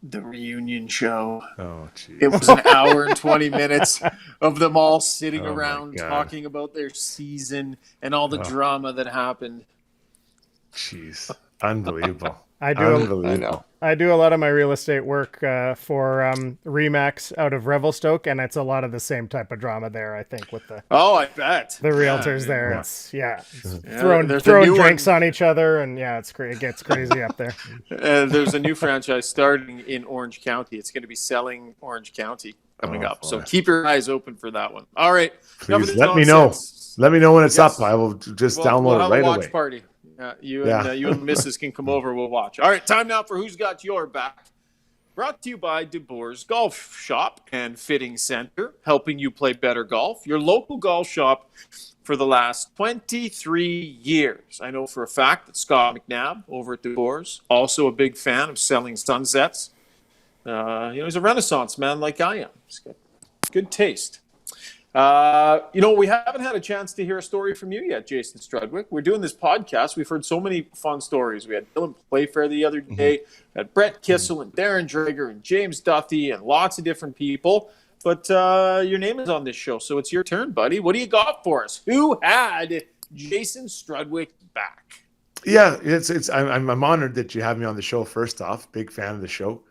Speaker 1: The reunion show.
Speaker 2: Oh jeez.
Speaker 1: It was an hour and 20 minutes of them all sitting
Speaker 2: Oh, my
Speaker 1: around
Speaker 2: God.
Speaker 1: talking about their season and all the drama that happened.
Speaker 2: Jeez. Unbelievable.
Speaker 3: I do.
Speaker 2: Unbelievable.
Speaker 3: I do a lot of my real estate work for Remax out of Revelstoke, and it's a lot of the same type of drama there. I think with the
Speaker 1: Oh, I bet.
Speaker 3: realtors there,
Speaker 2: yeah.
Speaker 3: it's
Speaker 1: there's a
Speaker 3: throwing
Speaker 1: new
Speaker 3: drinks
Speaker 1: one.
Speaker 3: on each other, and it gets crazy up there.
Speaker 1: There's a new franchise starting in Orange County. It's going to be Selling Orange County coming
Speaker 2: Oh,
Speaker 1: up. So
Speaker 2: boy.
Speaker 1: keep your eyes open for that one. All right. enough of
Speaker 2: Please
Speaker 1: this
Speaker 2: let me know.
Speaker 1: nonsense.
Speaker 2: Let me know when it's
Speaker 1: Yes.
Speaker 2: up. I will just
Speaker 1: We'll
Speaker 2: download
Speaker 1: have
Speaker 2: it right
Speaker 1: a watch
Speaker 2: away.
Speaker 1: party. You
Speaker 2: Yeah.
Speaker 1: and the missus can come over. We'll watch. All right, time now for Who's Got Your Back. Brought to you by De Boer's Golf Shop and Fitting Center, helping you play better golf. Your local golf shop for the last 23 years. I know for a fact that Scott McNabb over at De Boer's, also a big fan of Selling Sunsets. He's a Renaissance man like I am. He's got good taste. We haven't had a chance to hear a story from you yet, Jason Strudwick. We're doing this podcast. We've heard so many fun stories. We had Dylan Playfair the other day, we had Brett Kissel and Darren Drager and James Duthie and lots of different people. But your name is on this show, so it's your turn, buddy. What do you got for us? Who had Jason Strudwick back?
Speaker 2: Yeah, I'm honored that you have me on the show. First off, big fan of the show.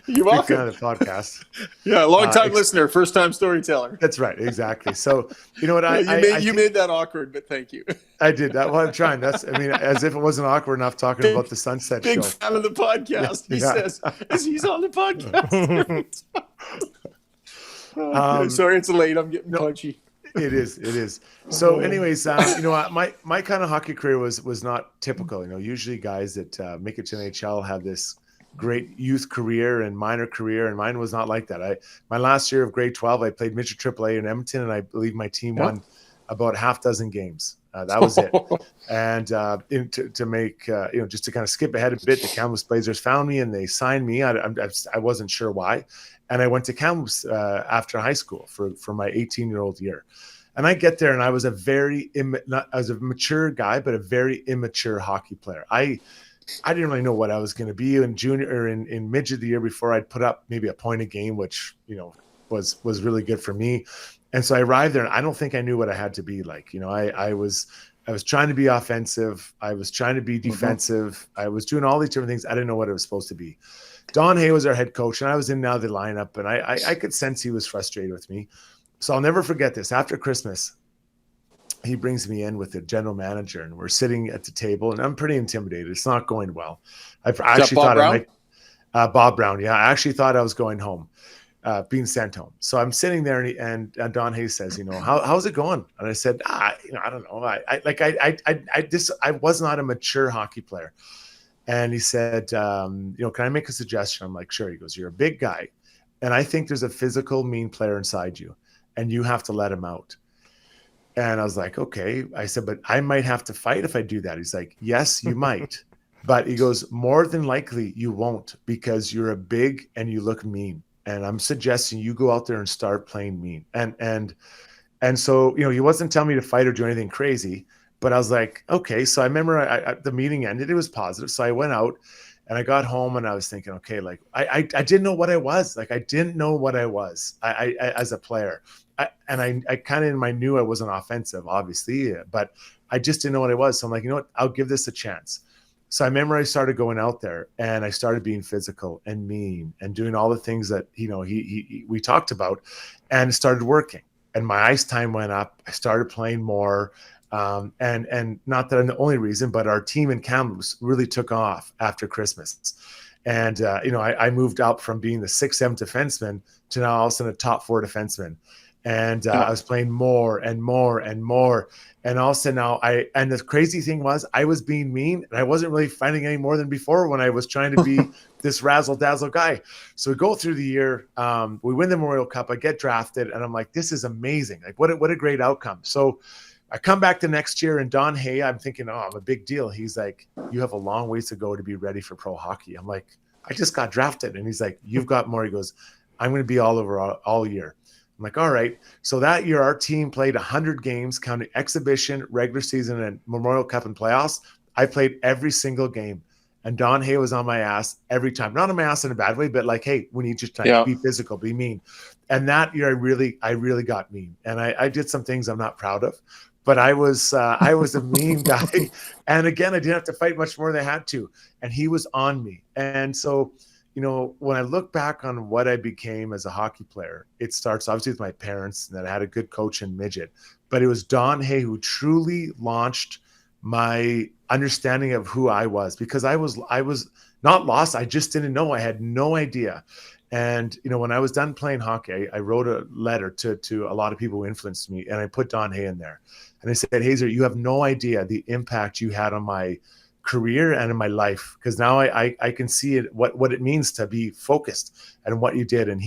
Speaker 1: You're
Speaker 2: big
Speaker 1: welcome.
Speaker 2: fan of the podcast.
Speaker 1: Yeah, long-time listener, first-time storyteller.
Speaker 2: That's right, exactly. So you know what
Speaker 1: You made that awkward, but thank you.
Speaker 2: I did that. Well, I'm trying. As if it wasn't awkward enough talking about the Sunset
Speaker 1: Big
Speaker 2: show.
Speaker 1: fan of the podcast. He
Speaker 2: Yeah.
Speaker 1: says, as he's on the podcast. Sorry, it's late. I'm getting punchy.
Speaker 2: It is. So, anyways, my kind of hockey career was not typical. Usually guys that make it to NHL have this great youth career and minor career, and mine was not like that. My last year of grade 12, I played Midget AAA in Edmonton, and I believe my team won about half dozen games. That was it. And to make just to kind of skip ahead a bit, the Kamloops Blazers found me and they signed me. I wasn't sure why, and I went to Kamloops after high school for my 18-year-old year. And I get there, and I was a mature guy, but a very immature hockey player. I didn't really know what I was going to be in junior or in midget the year before. I'd put up maybe a point a game, which was really good for me. And so I arrived there, and I don't think I knew what I had to be like. I was trying to be offensive. I was trying to be defensive. I was doing all these different things. I didn't know what it was supposed to be. Don Hay was our head coach, and I was in now the lineup, and I could sense he was frustrated with me. So I'll never forget this. After Christmas, he brings me in with the general manager, and we're sitting at the table, and I'm pretty intimidated. It's not going well. I actually thought I might. Bob Brown, yeah. I actually thought I was going home, being sent home. So I'm sitting there, and Don Hayes says, how's it going? And I said, I don't know. I was not a mature hockey player. And he said, can I make a suggestion? I'm like, sure. He goes, you're a big guy, and I think there's a physical, mean player inside you, and you have to let him out. And I was like, okay. I said, but I might have to fight if I do that. He's like, yes, you might. But he goes, more than likely you won't, because you're a big and you look mean. And I'm suggesting you go out there and start playing mean. And so, he wasn't telling me to fight or do anything crazy, but I was like, okay. So I remember the meeting ended. It was positive. So I went out and I got home and I was thinking, okay, like I didn't know what I was. Like I didn't know what I was I as a player. I kind of knew I wasn't offensive, obviously, but I just didn't know what I was. So I'm like, you know what? I'll give this a chance. So I remember I started going out there and I started being physical and mean and doing all the things that, we talked about, and it started working. And my ice time went up. I started playing more. And not that I'm the only reason, but our team in Kamloops really took off after Christmas. And, I moved up from being the 6'7" defenseman to now all of a sudden a top 4 defenseman. And I was playing more and more and more. And all of a sudden now and the crazy thing was I was being mean and I wasn't really fighting any more than before when I was trying to be this razzle dazzle guy. So we go through the year, we win the Memorial Cup, I get drafted, and I'm like, this is amazing. Like what a great outcome. So I come back the next year, and Don Hay, I'm thinking, I'm a big deal. He's like, you have a long ways to go to be ready for pro hockey. I'm like, I just got drafted. And he's like, you've got more. He goes, I'm going to be all over all year. I'm like, all right. So that year, our team played 100 games, counting exhibition, regular season, and Memorial Cup and playoffs. I played every single game. And Don Hay was on my ass every time. Not on my ass in a bad way, but like, hey, we need you to be physical, be mean. And that year, I really got mean. And I did some things I'm not proud of. But I was a mean guy. And again, I didn't have to fight much more than I had to. And he was on me. And so, when I look back on what I became as a hockey player, it starts obviously with my parents, and that I had a good coach in midget. But it was Don Hay who truly launched my understanding of who I was, because I was not lost. I just didn't know. I had no idea. And, when I was done playing hockey, I wrote a letter to a lot of people who influenced me, and I put Don Hay in there. And I said, Hazer, you have no idea the impact you had on my career and in my life, because now I can see it, what it means to be focused and what you did. And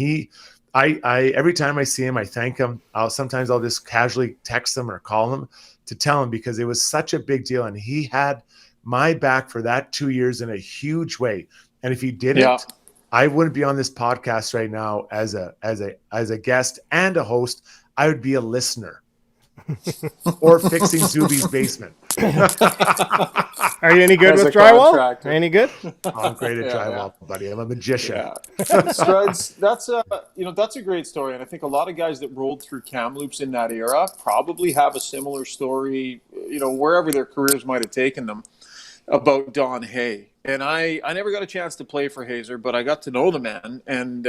Speaker 2: I every time I see him, I thank him. I'll just casually text him or call him to tell him, because it was such a big deal. And he had my back for that 2 years in a huge way. And if he didn't, I wouldn't be on this podcast right now as a guest and a host. I would be a listener or fixing Zuby's basement.
Speaker 3: Are you any good
Speaker 1: As
Speaker 3: with
Speaker 1: a
Speaker 3: drywall?
Speaker 1: contractor.
Speaker 3: Any good?
Speaker 2: I'm great at drywall, buddy. I'm a magician.
Speaker 1: Yeah. Struds, that's a great story. And I think a lot of guys that rolled through Kamloops in that era probably have a similar story, wherever their careers might have taken them, about Don Hay. And I never got a chance to play for Hazer, but I got to know the man. And,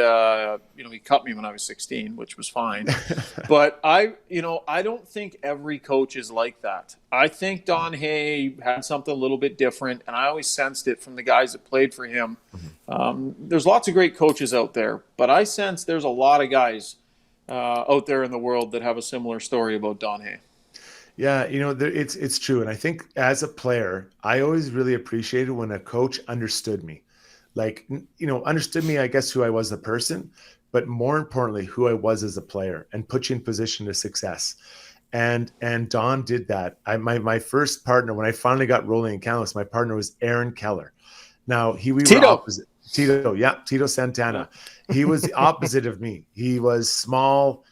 Speaker 1: he cut me when I was 16, which was fine. But I don't think every coach is like that. I think Don Hay had something a little bit different, and I always sensed it from the guys that played for him. There's lots of great coaches out there, but I sense there's a lot of guys out there in the world that have a similar story about Don Hay.
Speaker 2: Yeah, it's true. And I think as a player, I always really appreciated when a coach understood me. Like, understood me, I guess, who I was as a person, but more importantly, who I was as a player, and put you in position to success. And Don did that. My first partner, when I finally got rolling in Kamloops, my partner was Aaron Keller. Now, we were opposite. Tito Santana. He was the opposite of me. He was small,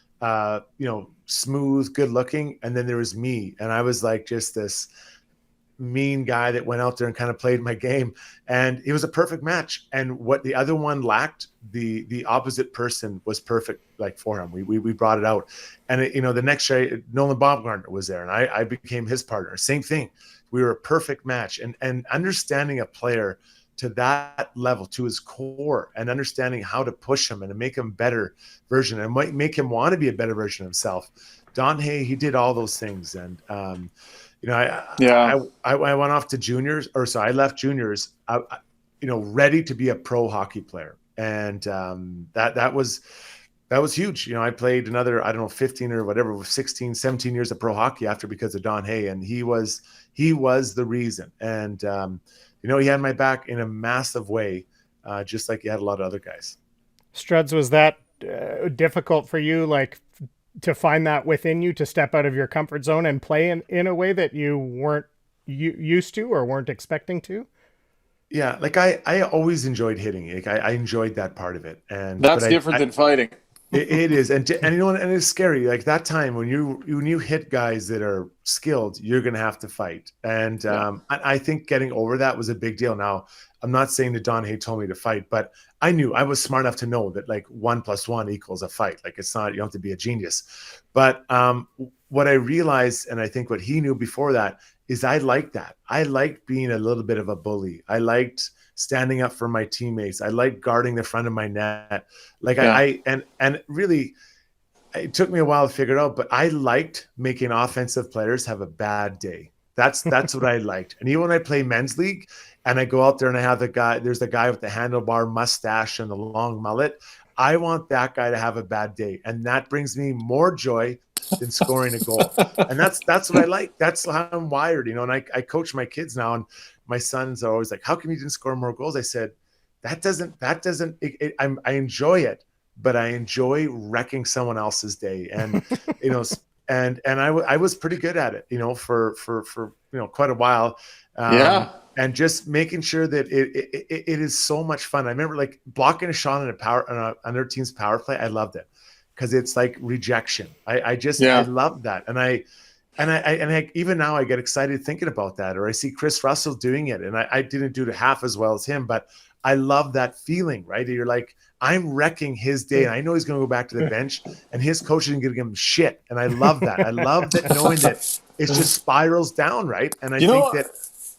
Speaker 2: smooth, good looking. And then there was me. And I was like just this mean guy that went out there and kind of played my game. And it was a perfect match. And what the other one lacked, the opposite person was perfect, like, for him. We brought it out. And the next year, Nolan Baumgartner was there, and I became his partner. Same thing. We were a perfect match. And understanding a player to that level, to his core, and understanding how to push him and to make him a better version and make him want to be a better version of himself. Don Hay, he did all those things. And, I went off to juniors, I left juniors, ready to be a pro hockey player. And that was huge. I played another, 15 or whatever, 16, 17 years of pro hockey after, because of Don Hay. And he was the reason. And, he had my back in a massive way, just like he had a lot of other guys.
Speaker 3: Struds, was that difficult for you, like to find that within you to step out of your comfort zone and play in a way that you weren't used to or weren't expecting to?
Speaker 2: Yeah, like I always enjoyed hitting. Like I enjoyed that part of it, and
Speaker 1: That's different than fighting.
Speaker 2: it is, and you know, and it's scary. Like that time when you hit guys that are skilled, you're gonna have to fight. And I think getting over that was a big deal. Now, I'm not saying that Don Hay told me to fight, but I knew I was smart enough to know that like 1 + 1 = a fight. Like it's not, you don't have to be a genius. But what I realized, and I think what he knew before that, is I liked that. I liked being a little bit of a bully. I liked standing up for my teammates. I liked guarding the front of my net. Like and really, it took me a while to figure it out, but I liked making offensive players have a bad day. That's what I liked. And even when I play men's league and I go out there and I have there's the guy with the handlebar mustache and the long mullet, I want that guy to have a bad day. And that brings me more joy than scoring a goal. And that's what I like. That's how I'm wired, you know. And I coach my kids now, and my sons are always like, how come you didn't score more goals? I said, I enjoy it, but I enjoy wrecking someone else's day. And, you know, and I was pretty good at it, you know, for you know, quite a while. And just making sure that it is so much fun. I remember like blocking a shot on another team's power play. I loved it because it's like rejection. I love that. And I even now I get excited thinking about that, or I see Chris Russell doing it, and I didn't do it half as well as him, but I love that feeling, right? You're like, I'm wrecking his day, and I know he's going to go back to the bench, and his coach isn't going to give him shit, and I love that. I love that, knowing that it just spirals down, right? And I think that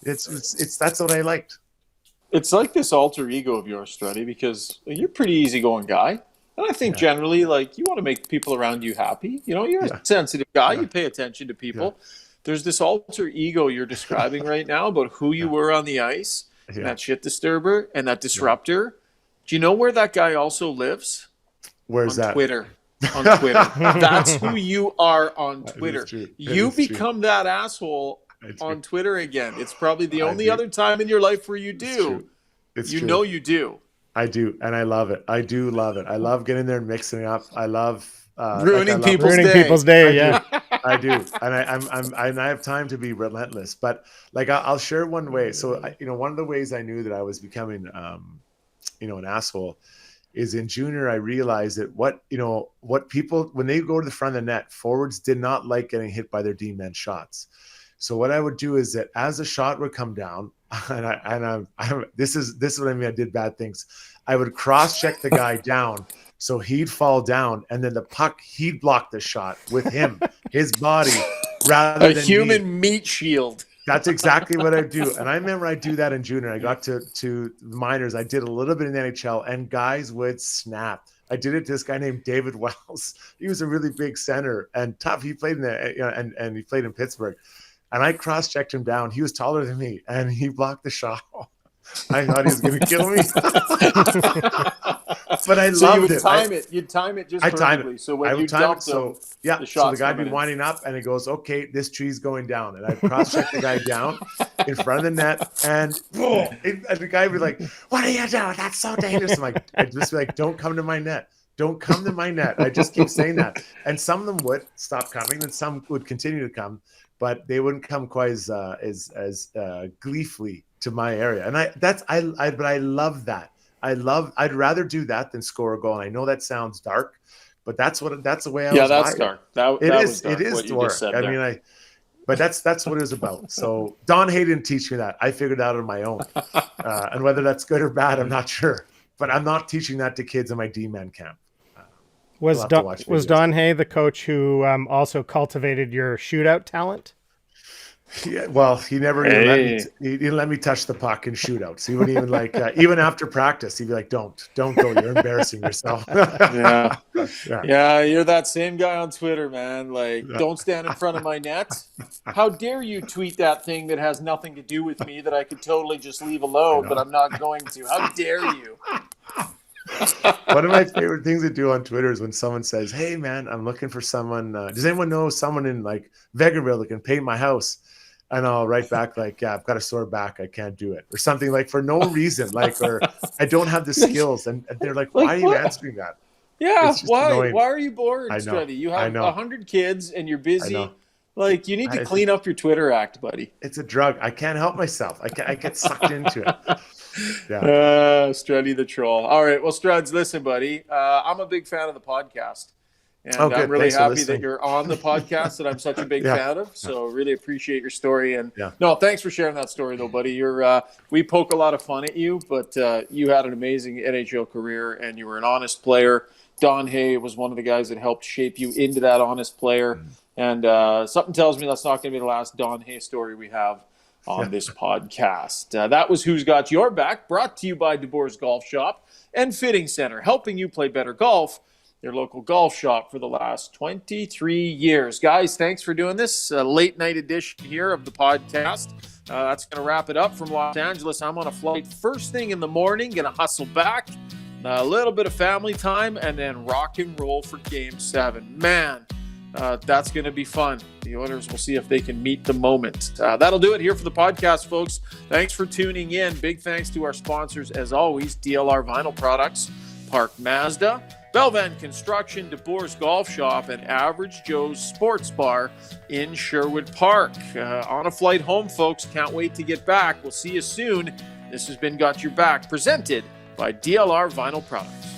Speaker 2: it's that's what I liked.
Speaker 1: It's like this alter ego of yours, Struddy, because you're a pretty easygoing guy. And I think generally, like, you want to make people around you happy. You know, you're a sensitive guy. You pay attention to people. There's this alter ego you're describing right now about who you were on the ice, and that shit disturber and that disruptor. Do you know where that guy also lives?
Speaker 2: Where's that?
Speaker 1: Twitter. On Twitter. That's who you are on Twitter. You become that asshole on Twitter again. It's probably the only other time in your life where you do.
Speaker 2: It's
Speaker 1: you
Speaker 2: true.
Speaker 1: know you do.
Speaker 2: I do, and I love it. I do love it. I love getting there and mixing it up. I love
Speaker 1: ruining people's day.
Speaker 2: I do, and I have time to be relentless. But like, I'll share one way. So one of the ways I knew that I was becoming, an asshole, is in junior. I realized that what people, when they go to the front of the net, forwards did not like getting hit by their D-men shots. So what I would do is that as a shot would come down, this is what I mean. I did bad things. I would cross-check the guy down, so he'd fall down, and then the puck, he'd block the shot with him, his body, rather than
Speaker 1: human meat shield.
Speaker 2: That's exactly what I do. And I remember I do that in junior. I got to the minors. I did a little bit in the NHL, and guys would snap. I did it to this guy named David Wells. He was a really big center and tough. He played and he played in Pittsburgh. And I cross-checked him down. He was taller than me, and he blocked the shot. I thought he was going to kill me. But I loved it.
Speaker 1: You'd time it just perfectly. So when you dumped him, the shot's
Speaker 2: so the guy would be winding up, and it goes, okay, this tree's going down. And I cross-checked the guy down in front of the net, and the guy would be like, what are you doing? That's so dangerous. I'd just be like, don't come to my net. Don't come to my net. I just keep saying that. And some of them would stop coming, and some would continue to come, but they wouldn't come quite as gleefully to my area. And I love that. I'd rather do that than score a goal. And I know that sounds dark, but that's the way I was.
Speaker 1: Yeah, that's
Speaker 2: wired.
Speaker 1: Dark. That was dark,
Speaker 2: it is dark. But that's what it was about. So Don Hay didn't teach me that. I figured it out on my own. And whether that's good or bad, I'm not sure. But I'm not teaching that to kids in my D-man camp.
Speaker 3: Was Don Hay the coach who also cultivated your shootout talent?
Speaker 2: Yeah, well, he never even let me touch the puck in shootouts. He wouldn't even even after practice, he'd be like, don't go, you're embarrassing yourself.
Speaker 1: Yeah, you're that same guy on Twitter, man. Like, don't stand in front of my net. How dare you tweet that thing that has nothing to do with me that I could totally just leave alone, but I'm not going to. How dare you?
Speaker 2: One of my favorite things to do on Twitter is when someone says, hey man, I'm looking for someone, does anyone know someone in like Vegreville that can paint my house? And I'll write back like, yeah, I've got a sore back, I can't do it, or something, like for no reason, like, or I don't have the skills. And they're like, why are you answering that?
Speaker 1: Yeah,
Speaker 2: It's just
Speaker 1: why?
Speaker 2: annoying.
Speaker 1: Why are you bored,
Speaker 2: I know.
Speaker 1: Struddy? You
Speaker 2: I
Speaker 1: have
Speaker 2: know.
Speaker 1: 100 kids and you're
Speaker 2: I
Speaker 1: busy.
Speaker 2: know.
Speaker 1: Like, you need to clean up your Twitter act, buddy.
Speaker 2: It's a drug. I can't help myself. I get sucked into it. Yeah.
Speaker 1: Struddy the troll. All right. Well, Struds, listen, buddy. I'm a big fan of the podcast. And
Speaker 2: Oh, good.
Speaker 1: I'm really
Speaker 2: Thanks for
Speaker 1: happy that
Speaker 2: listening.
Speaker 1: you're on the podcast that I'm such a big
Speaker 2: Yeah.
Speaker 1: fan of. So really appreciate your story. And
Speaker 2: Yeah.
Speaker 1: no, thanks for sharing that story though, buddy. You're we poke a lot of fun at you, but you had an amazing NHL career and you were an honest player. Don Hay was one of the guys that helped shape you into that honest player. And something tells me that's not going to be the last Don Hay story we have on this podcast. That was Who's Got Your Back, brought to you by DeBoer's Golf Shop and Fitting Center, helping you play better golf. Your local golf shop for the last 23 years. Guys, thanks for doing this late night edition here of the podcast. That's going to wrap it up from Los Angeles. I'm on a flight first thing in the morning, going to hustle back, a little bit of family time, and then rock and roll for Game 7. Man, that's going to be fun. The Oilers will see if they can meet the moment. That'll do it here for the podcast, folks. Thanks for tuning in. Big thanks to our sponsors, as always, DLR Vinyl Products, Park Mazda, Belvan Construction, DeBoer's Golf Shop, and Average Joe's Sports Bar in Sherwood Park. On a flight home, folks. Can't wait to get back. We'll see you soon. This has been Got Your Back, presented by DLR Vinyl Products.